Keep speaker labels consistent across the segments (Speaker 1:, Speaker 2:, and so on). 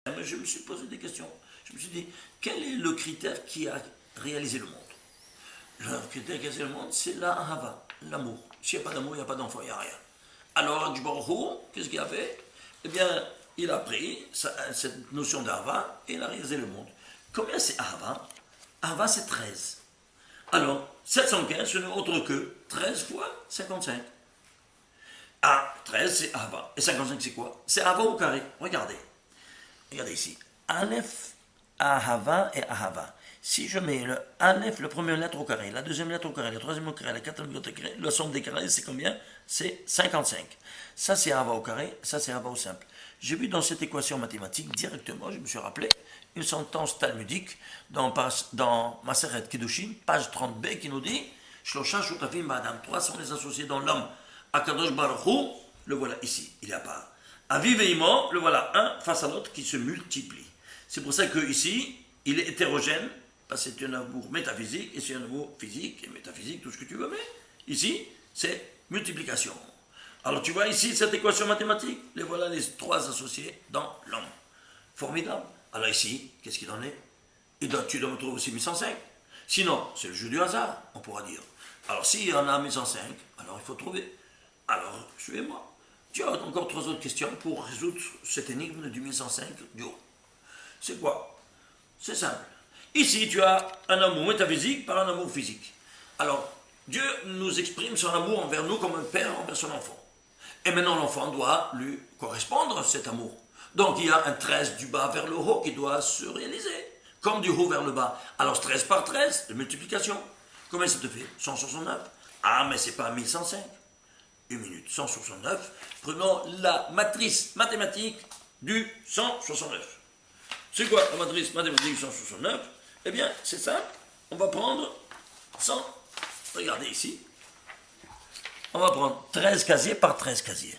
Speaker 1: Mais je me suis posé des questions. Je me suis dit, quel est le critère qui a réalisé le monde? Le critère qui a réalisé le monde, c'est la ahava, l'amour. S'il n'y a pas d'amour, il n'y a pas d'enfant, il n'y a rien. Alors, Baruch qu'est-ce qu'il a fait? Eh bien, il a pris cette notion d'ahava et il a réalisé le monde. Combien c'est ahava? Ahava, c'est 13. Alors, 715, ce n'est autre que 13 fois 55. Ah, 13, c'est ahava. Et 55, c'est quoi? C'est ahava au carré. Regardez. Regardez ici. Aleph, ahava et ahava. Si je mets le Aleph, la première lettre au carré, la deuxième lettre au carré, la troisième au carré, la quatrième lettre au carré, la somme des carrés, c'est combien? C'est 55. Ça, c'est ahava au carré, ça, c'est ahava au simple. J'ai vu dans cette équation mathématique, directement, je me suis rappelé, une sentence talmudique dans Maseret Kiddushin, page 30b, qui nous dit Shlosha Shutafim Ba'adam. 3 sont les associés dans l'homme. Akadosh Baruch Hu, le voilà ici, il est à part. Aviv et Imo, le voilà un face à l'autre qui se multiplie. C'est pour ça qu'ici, il est hétérogène, parce que c'est un amour métaphysique, et c'est un amour physique et métaphysique, tout ce que tu veux, mais ici, c'est multiplication. Alors tu vois ici, cette équation mathématique, les voilà les 3 associés dans l'homme. Formidable. Alors ici, qu'est-ce qu'il en est? Tu dois me trouver aussi 1105. Sinon, c'est le jeu du hasard, on pourra dire. Alors s'il y en a 1105, alors il faut trouver. Alors, suivez-moi. Tu as encore 3 autres questions pour résoudre cette énigme du 1105 du haut. C'est quoi? C'est simple. Ici, tu as un amour métaphysique par un amour physique. Alors, Dieu nous exprime son amour envers nous comme un père envers son enfant. Et maintenant, l'enfant doit lui correspondre cet amour. Donc, il y a un 13 du bas vers le haut qui doit se réaliser, comme du haut vers le bas. Alors, 13 par 13, de multiplication. Combien ça te fait? 169. Ah, mais c'est pas 1105. Une minute, 169. Prenons la matrice mathématique du 169. C'est quoi la matrice mathématique du 169? Eh bien, c'est simple. On va prendre 100. Regardez ici. On va prendre 13 casiers par 13 casiers.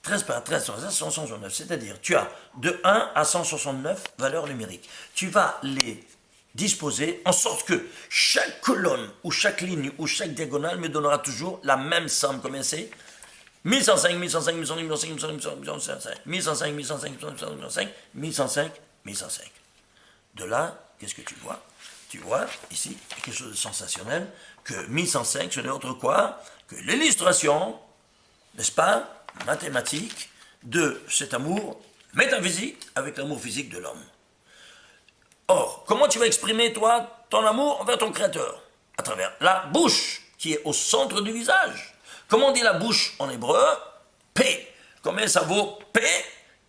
Speaker 1: 13 par 13 sur 169. C'est-à-dire, tu as de 1 à 169 valeurs numériques. Tu vas les disposer en sorte que chaque colonne ou chaque ligne ou chaque diagonale me donnera toujours la même somme. Combien c'est? 1105, 1105, 1105, 1105, 1105, 1105, 1105, 1105, 1105, 1105. De là, qu'est-ce que tu vois? Tu vois ici quelque chose de sensationnel, que 1105, ce n'est autre quoi que l'illustration, n'est-ce pas, mathématique, de cet amour métaphysique avec l'amour physique de l'homme. Or, comment tu vas exprimer, toi, ton amour envers ton Créateur? À travers la bouche, qui est au centre du visage. Comment on dit la bouche en hébreu? P. Combien ça vaut P?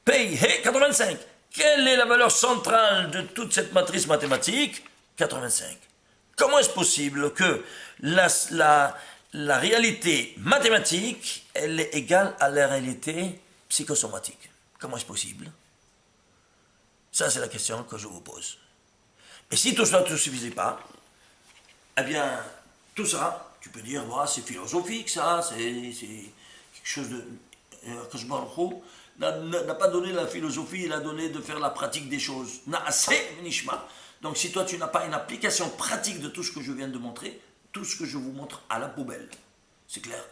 Speaker 1: P, 85. Quelle est la valeur centrale de toute cette matrice mathématique? 85. Comment est-ce possible que la réalité mathématique, elle est égale à la réalité psychosomatique? Comment est-ce possible? Ça, c'est la question que je vous pose. Et si tout cela ne te suffisait pas, eh bien, tout ça, tu peux dire, voilà, c'est philosophique, ça, c'est quelque chose de... Akadosh Baruch Hu n'a pas donné la philosophie, il a donné de faire la pratique des choses. Na'aseh v'nishma. Donc si toi, tu n'as pas une application pratique de tout ce que je viens de montrer, tout ce que je vous montre à la poubelle. C'est clair?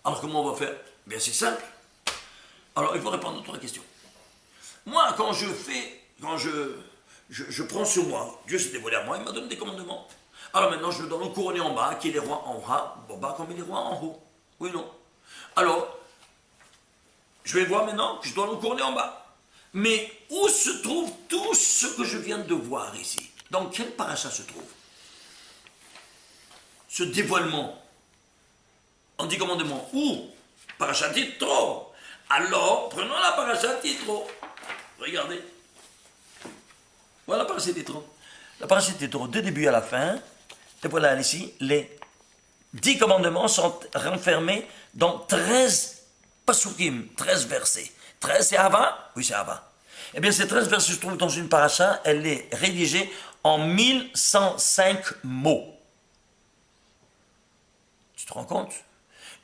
Speaker 1: Alors comment on va faire? Bien, c'est simple. Alors, il faut répondre à 3 questions. Moi, quand je prends sur moi, Dieu s'est dévoilé à moi, il m'a donné des commandements. Alors maintenant, je dois le couronner en bas, qui est les rois en bas, comme il est roi en haut. Oui, non. Alors, je vais voir maintenant que je dois le couronner en bas. Mais où se trouve tout ce que je viens de voir ici? Dans quel paracha se trouve ce dévoilement? On dit commandement. Où? Paracha Yitro. Alors, prenons la paracha Yitro. Regardez. Voilà la paracha Yitro. La paracha Yitro, de début à la fin. Et voilà ici, les 10 commandements sont renfermés dans 13 pasukim, 13 versets. 13 c'est Ava? Oui, c'est Ava. Eh bien, ces 13 versets se trouvent dans une paracha, elle est rédigée en 1105 mots. Tu te rends compte?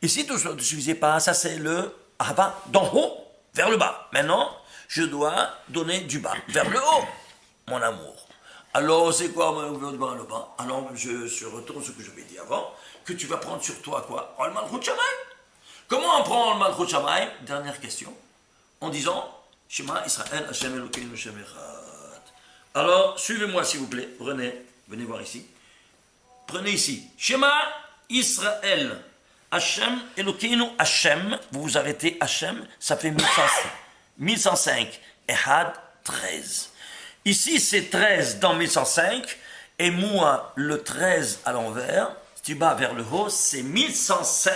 Speaker 1: Et si tout ça ne suffisait pas, ça c'est le Ava d'en haut vers le bas. Maintenant, je dois donner du bas vers le haut, mon amour. Alors, c'est quoi mon bas le bas? Alors, je retourne ce que j'avais dit avant, que tu vas prendre sur toi quoi? Le Malchut Shamayim. Comment on prend le Malchut Shamayim? Dernière question. En disant, Shema Israël, Hashem Elokeinu, Hashem Echad. Alors, suivez-moi s'il vous plaît. Venez voir ici. Prenez ici. Shema Israël, Hashem Elokeinu, Hashem. Vous vous arrêtez, Hashem, ça fait 1105. Echad, 13. Ici, c'est 13 dans 1105. Et moi, le 13 à l'envers, si tu bats vers le haut, c'est 1105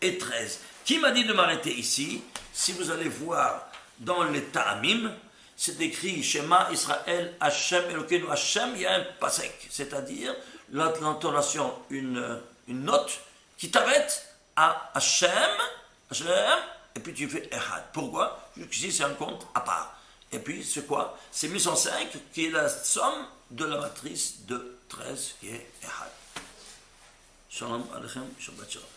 Speaker 1: et 13. Qui m'a dit de m'arrêter ici? Si vous allez voir dans les Ta'amim, c'est écrit Shema Israël, Hashem Elokeinu, Hashem, il y a un pasek, c'est-à-dire l'intonation, une note qui t'arrête à Hashem, et puis tu fais Echad. Pourquoi? Jusqu'ici, c'est un compte à part. Et puis, c'est quoi? C'est 1105 qui est la somme de la matrice de 13 qui est Echad. Shalom Aleichem, Shabbat Shalom.